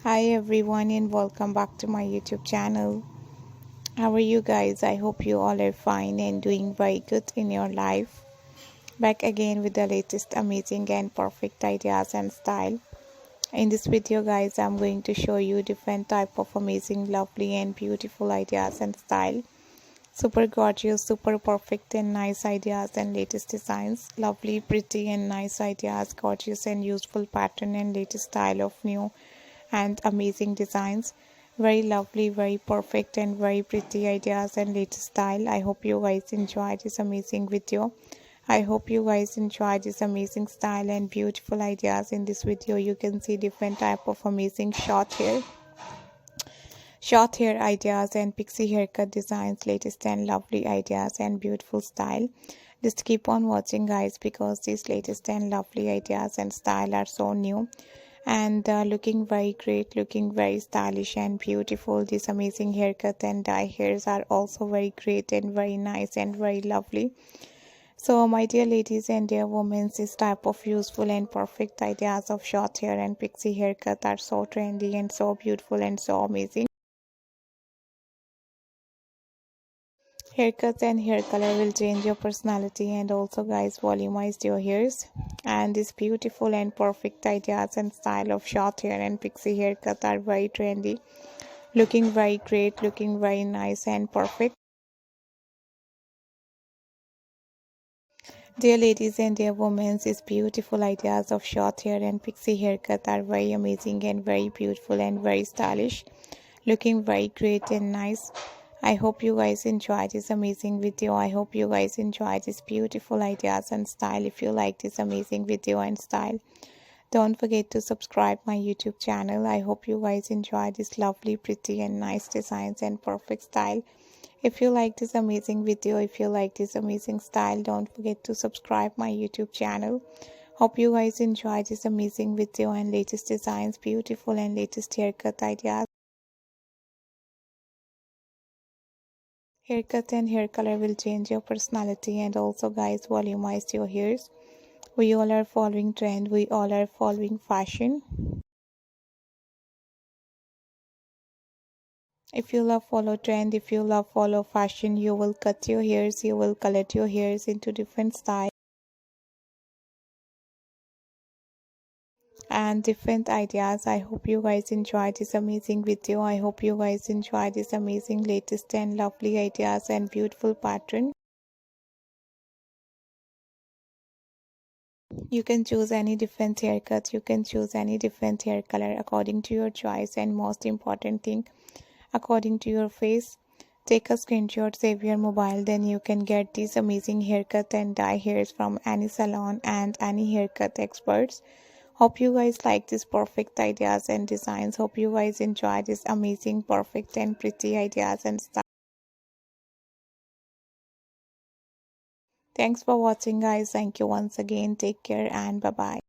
Hi everyone and welcome back to my YouTube channel. How are you guys? I hope you all are fine and doing very good in your life. Back again with the latest amazing and perfect ideas and style. In this video guys, I'm going to show you different type of amazing, lovely and beautiful ideas and style. Super gorgeous, super perfect and nice ideas and latest designs. Lovely, pretty and nice ideas, gorgeous and useful pattern and latest style of new and amazing designs. Very lovely, very perfect and very pretty ideas and latest style. I hope you guys enjoy this amazing video. I hope you guys enjoy this amazing style and beautiful ideas. In this video you can see different type of amazing short hair ideas and pixie haircut designs, latest and lovely ideas and beautiful style. Just keep on watching guys, because these latest and lovely ideas and style are so new and looking very great, looking very stylish and beautiful. This amazing haircut and dye hairs are also very great and very nice and very lovely. So my dear ladies and dear women, this type of useful and perfect ideas of short hair and pixie haircut are so trendy and so beautiful and so amazing. Haircuts and hair color will change your personality and also guys volumize your hairs. And this beautiful and perfect ideas and style of short hair and pixie haircut are very trendy, looking very great, looking very nice and perfect. Dear ladies and dear women, these beautiful ideas of short hair and pixie haircut are very amazing and very beautiful and very stylish, looking very great and nice. I hope you guys enjoy this amazing video. I hope you guys enjoy this beautiful ideas and style. If you like this amazing video and style, don't forget to subscribe my YouTube channel. I hope you guys enjoy this lovely, pretty and nice designs and perfect style. If you like this amazing video, if you like this amazing style, don't forget to subscribe my YouTube channel. Hope you guys enjoy this amazing video and latest designs, beautiful and latest haircut ideas. Haircut and hair color will change your personality and also guys volumize your hairs. We all are following trend, we all are following fashion. If you love follow trend, if you love follow fashion, you will cut your hairs, you will color your hairs into different styles and different ideas. I hope you guys enjoy this amazing video. I hope you guys enjoy this amazing latest and lovely ideas and beautiful pattern. You can choose any different haircut, you can choose any different hair color according to your choice, and most important thing, according to your face. Take a screenshot, save your mobile, then you can get these amazing haircut and dye hairs from any salon and any haircut experts. Hope you guys like these perfect ideas and designs. Hope you guys enjoy this amazing, perfect and pretty ideas and stuff. Thanks for watching guys. Thank you once again. Take care and bye bye.